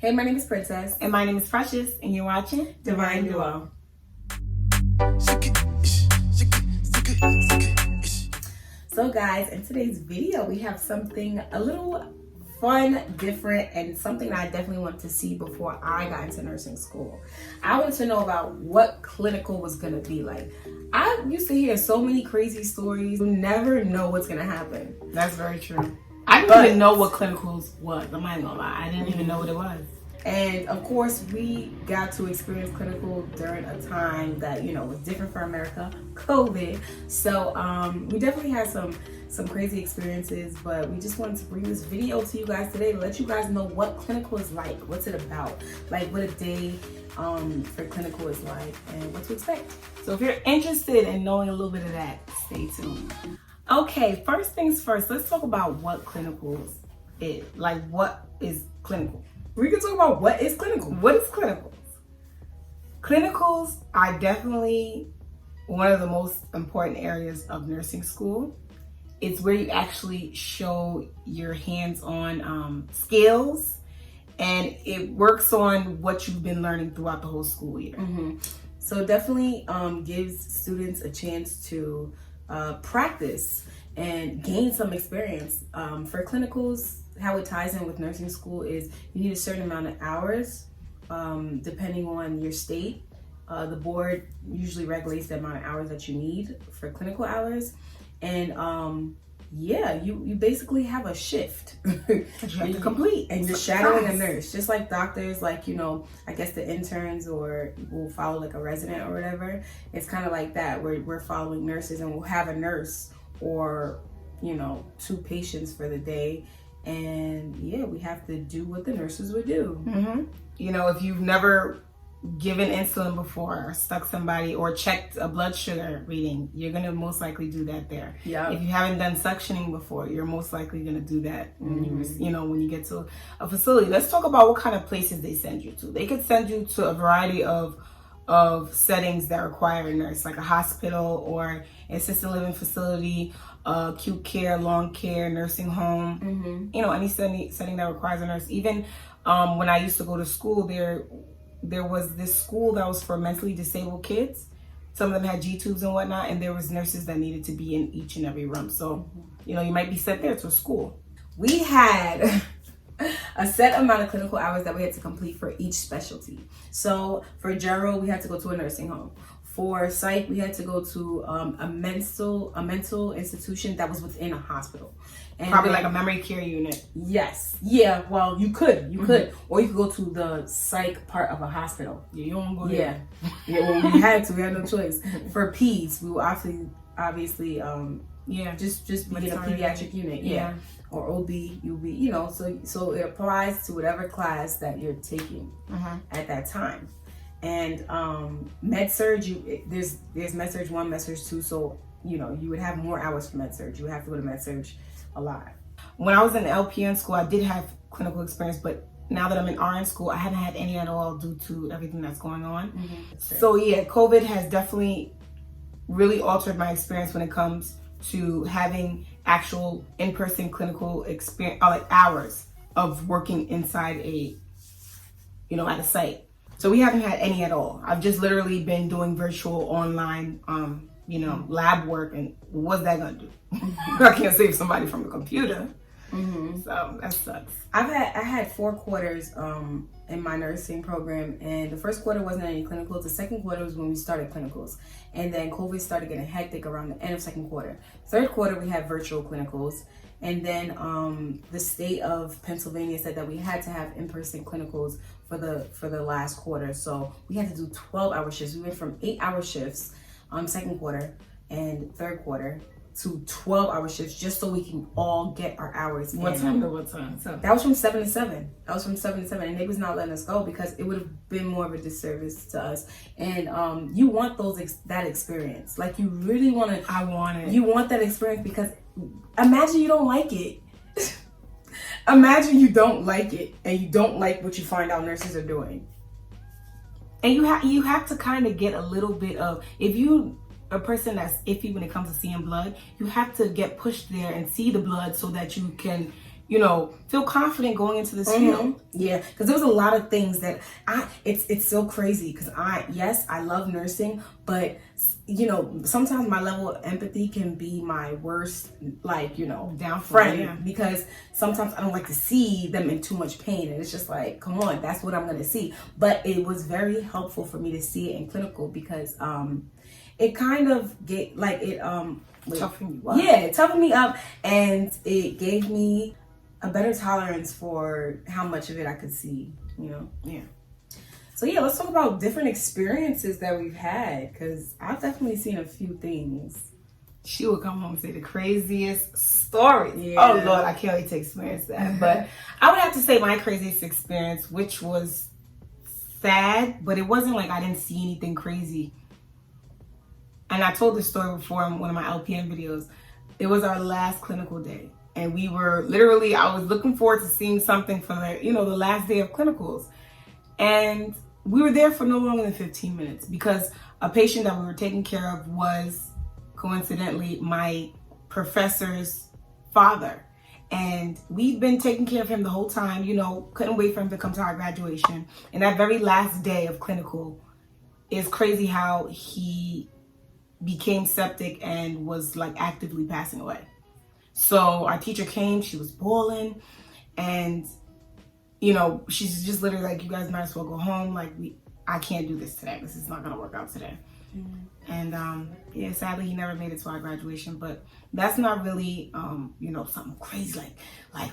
Hey, my name is Princess. And my name is Precious, and you're watching Divine Duo. So guys, in today's video, we have something a little fun, different, and something I definitely wanted to see before I got into nursing school. I wanted to know about what clinical was going to be like. I used to hear so many crazy stories. You never know what's going to happen. That's very true. I didn't even know what clinicals was. I'm not gonna lie. I didn't even know what it was. And of course, we got to experience clinical during a time that, was different for America, COVID. So we definitely had some crazy experiences, but we just wanted to bring this video to you guys today to let you guys know what clinical is like, what's it about, like what a day for clinical is like, and what to expect. So if you're interested in knowing a little bit of that, stay tuned. Okay, first things first, let's talk about what clinicals is. Like, what is clinical? We can talk about what is clinical. What is clinicals? Clinicals are definitely one of the most important areas of nursing school. It's where you actually show your hands-on skills, and it works on what you've been learning throughout the whole school year. Mm-hmm. So definitely gives students a chance to practice and gain some experience. For clinicals, how it ties in with nursing school is you need a certain amount of hours depending on your state. The board usually regulates the amount of hours that you need for clinical hours, and you basically have a shift you have to complete, and you're shadowing a nurse, just like doctors, like I guess the interns or will follow like a resident or whatever. It's kind of like that, where we're following nurses, and we'll have a nurse or two patients for the day, and we have to do what the nurses would do. Mm-hmm. If you've never given insulin before, or stuck somebody, or checked a blood sugar reading, you're going to most likely do that there. Yeah. If you haven't done suctioning before, you're most likely going to do that when when you get to a facility. Let's talk about what kind of places they send you to. They could send you to a variety of settings that require a nurse, like a hospital or an assisted living facility, acute care, long care, nursing home, any setting that requires a nurse. Even when I used to go to school, there was this school that was for mentally disabled kids. Some of them had G-tubes and whatnot, and there was nurses that needed to be in each and every room. So, you might be sent there to a school. We had a set amount of clinical hours that we had to complete for each specialty. So for general, we had to go to a nursing home. For psych, we had to go to a mental institution that was within a hospital. And probably like a memory care unit. Yes. Yeah. Well, you could, or you could go to the psych part of a hospital. Yeah, you don't go there. Yeah. Well, we had to. We had no choice. For peds, we will obviously, just be in a pediatric unit. Yeah. Or OB, UB, so it applies to whatever class that you're taking at that time. And med surg, there's med surg 1, med surg 2, so you would have more hours for med surg. You would have to go to med surg a lot. When I was in LPN school, I did have clinical experience, but now that I'm in RN school, I haven't had any at all due to everything that's going on. So COVID has definitely really altered my experience when it comes to having actual in-person clinical experience, like hours of working inside at a site. So we haven't had any at all. I've just literally been doing virtual online, lab work, and what's that gonna do? I can't save somebody from a computer. So that sucks. I had 4 quarters in my nursing program, and the first quarter wasn't any clinicals. The second quarter was when we started clinicals, and then COVID started getting hectic around the end of second quarter. Third quarter we had virtual clinicals, and then the state of Pennsylvania said that we had to have in-person clinicals for the last quarter. So we had to do 12-hour shifts. We went from 8-hour shifts second quarter and third quarter to 12-hour shifts, just so we can all get our hours What in. time to what time? So that was from 7 to 7. And they was not letting us go because it would have been more of a disservice to us. And you want that experience. Like, you really want to. I want it. You want that experience, because imagine you don't like it. Imagine you don't like it, and you don't like what you find out nurses are doing. And you have to kind of get a little bit of, if you a person that's iffy when it comes to seeing blood, you have to get pushed there and see the blood so that you can feel confident going into this field. Yeah, because there was a lot of things that it's so crazy because I love nursing, but sometimes my level of empathy can be my worst, downfall, friend, because sometimes I don't like to see them in too much pain, and it's just like, come on, that's what I'm gonna see. But it was very helpful for me to see it in clinical because it kind of toughened you up. Yeah, it toughened me up, and it gave me a better tolerance for how much of it I could see, Yeah. So yeah, let's talk about different experiences that we've had, because I've definitely seen a few things. She would come home and say the craziest story. Yeah. Oh Lord, I can't wait to experience that. But I would have to say my craziest experience, which was sad, but it wasn't like I didn't see anything crazy. And I told this story before in one of my LPN videos. It was our last clinical day. And we were literally, I was looking forward to seeing something for the last day of clinicals. And we were there for no longer than 15 minutes because a patient that we were taking care of was coincidentally my professor's father. And we'd been taking care of him the whole time, couldn't wait for him to come to our graduation. And that very last day of clinical is crazy how he became septic and was like actively passing away. So our teacher came, she was bawling, and she's just literally like, you guys might as well go home. Like, I can't do this today. This is not gonna work out today. And sadly he never made it to our graduation, but that's not really something crazy like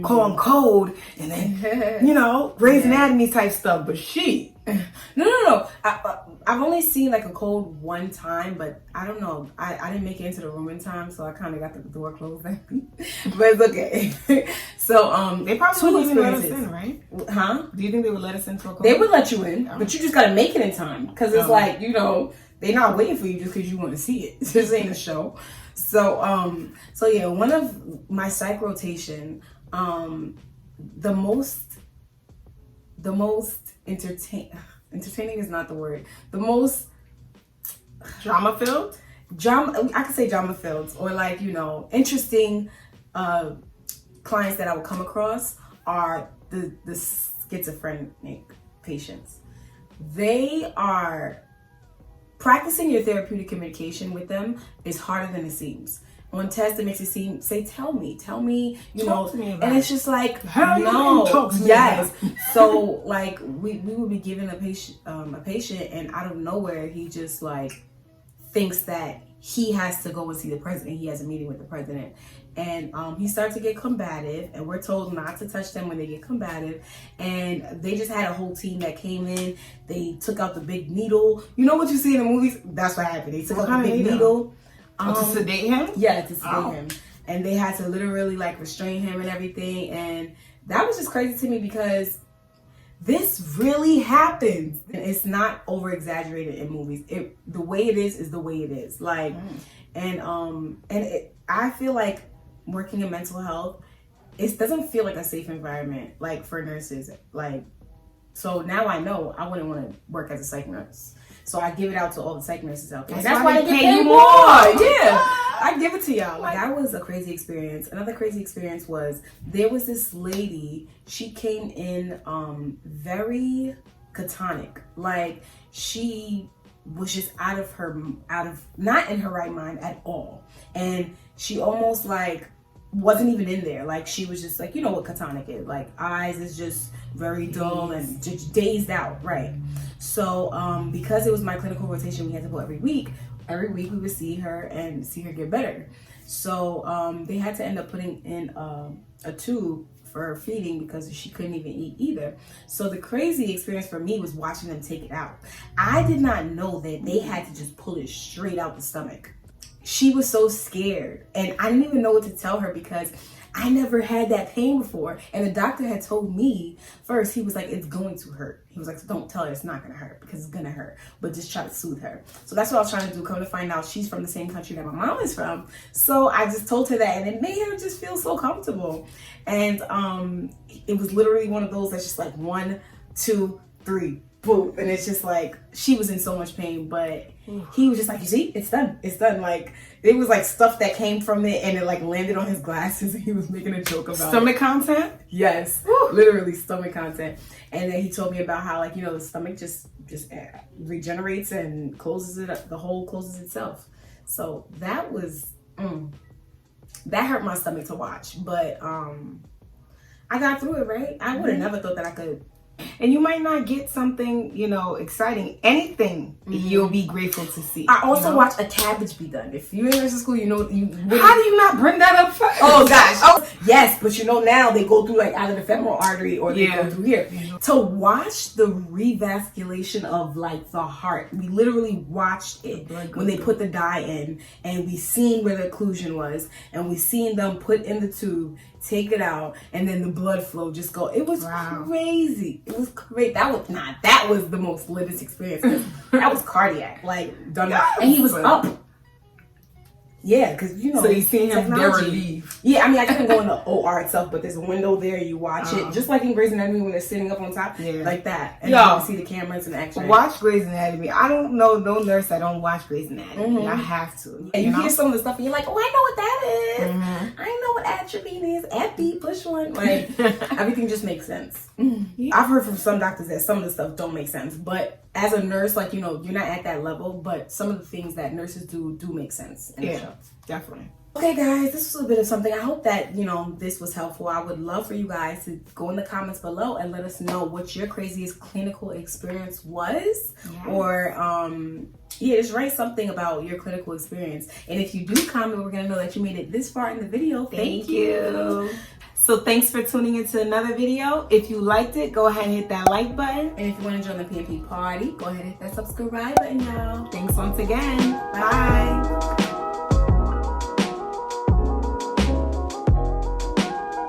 calling code and then Grey's Anatomy type stuff. But she no. I've only seen like a cold one time, but I don't know. I didn't make it into the room in time, so I kind of got the door closed. But it's okay. So they probably wouldn't even let us in, right? Huh? Do you think they would let us into a cold? They would let you in, but you just gotta make it in time because it's like they're not waiting for you just because you want to see it. This ain't a show. So yeah, one of my psych rotation, the most entertaining is not the word. The most drama filled. I could say drama filled, or interesting clients that I would come across are the schizophrenic patients. They are practicing your therapeutic communication with them is harder than it seems. On tests, it makes it seem, tell me, Talk to me about and it's just like, no, talk to me. Yes. So like we would be given a patient, and out of nowhere, he just like thinks that he has to go and see the president. He has a meeting with the president, and he starts to get combative, and we're told not to touch them when they get combative. And they just had a whole team that came in. They took out the big needle. You know what you see in the movies? That's what happened. They took out the big needle. To sedate him? Yeah, to sedate him. And they had to literally like restrain him and everything. And that was just crazy to me because this really happens. It's not over exaggerated in movies. The way it is the way it is. Like, I feel like working in mental health, it doesn't feel like a safe environment, like for nurses. Like, so now I know I wouldn't want to work as a psych nurse. So I give it out to all the psych nurses out there. That's why they pay you more. Yeah, I give it to y'all. Like, that was a crazy experience. Another crazy experience was there was this lady. She came in very catatonic. Like she was just out of not in her right mind at all, and she almost like wasn't even in there. Like she was just like, what catatonic is, like eyes is just very dull and just dazed out, right? So because it was my clinical rotation, we had to go every week we would see her and see her get better. So they had to end up putting in a tube for her feeding because she couldn't even eat either. So the crazy experience for me was watching them take it out. I did not know that they had to just pull it straight out the stomach. She was so scared, and I didn't even know what to tell her because I never had that pain before. And the doctor had told me first, he was like, it's going to hurt. He was like, don't tell her it's not going to hurt because it's going to hurt, but just try to soothe her. So that's what I was trying to do. Come to find out, she's from the same country that my mom is from. So I just told her that, and it made her just feel so comfortable. And it was literally one of those that's just like 1, 2, 3. boom, and it's just like she was in so much pain, but he was just like, you see, it's done. Like it was like stuff that came from it, and it like landed on his glasses, and he was making a joke about stomach content. Yes, literally stomach content. And then he told me about how like the stomach just regenerates and closes it up. The hole closes itself. So that was that hurt my stomach to watch, but I got through it. Right, I would have never thought that I could. And you might not get something, exciting. Anything you'll be grateful to see. I also watched a cabbage be done. If you're in nursing school, you how do you not bring that up first? Oh gosh. Oh yes, but now they go through like either the femoral artery or they go through here. To watch the revasculation of like the heart, we literally watched it when they put the dye in, and we seen where the occlusion was, and we seen them put in the tube, take it out, and then the blood flow just go. It was crazy. It was great. That was the most livest experience. That was cardiac, like done. And he was up. Yeah, because so you seen him there relieved. Yeah, I mean I couldn't go in the OR itself, but there's a window there. You watch it just like in Grey's Anatomy when they're sitting up on top, like that, and you can see the cameras and action. Watch Grey's Anatomy. I don't know no nurse that don't watch Grey's Anatomy. I have to. And you hear some of the stuff, and you're like, oh, I know what that is. I know what atropine is. Epi, push one. Like everything just makes sense. I've heard from some doctors that some of the stuff don't make sense, but as a nurse, like you're not at that level, but some of the things that nurses do make sense in the show. Definitely. Okay guys, this was a bit of something. I hope that this was helpful. I would love for you guys to go in the comments below and let us know what your craziest clinical experience was, or just write something about your clinical experience. And if you do comment, we're gonna know that you made it this far in the video. Thank you. So thanks for tuning into another video. If you liked it, go ahead and hit that like button. And if you want to join the PMP party, go ahead and hit that subscribe button, y'all. Thanks once again. Bye.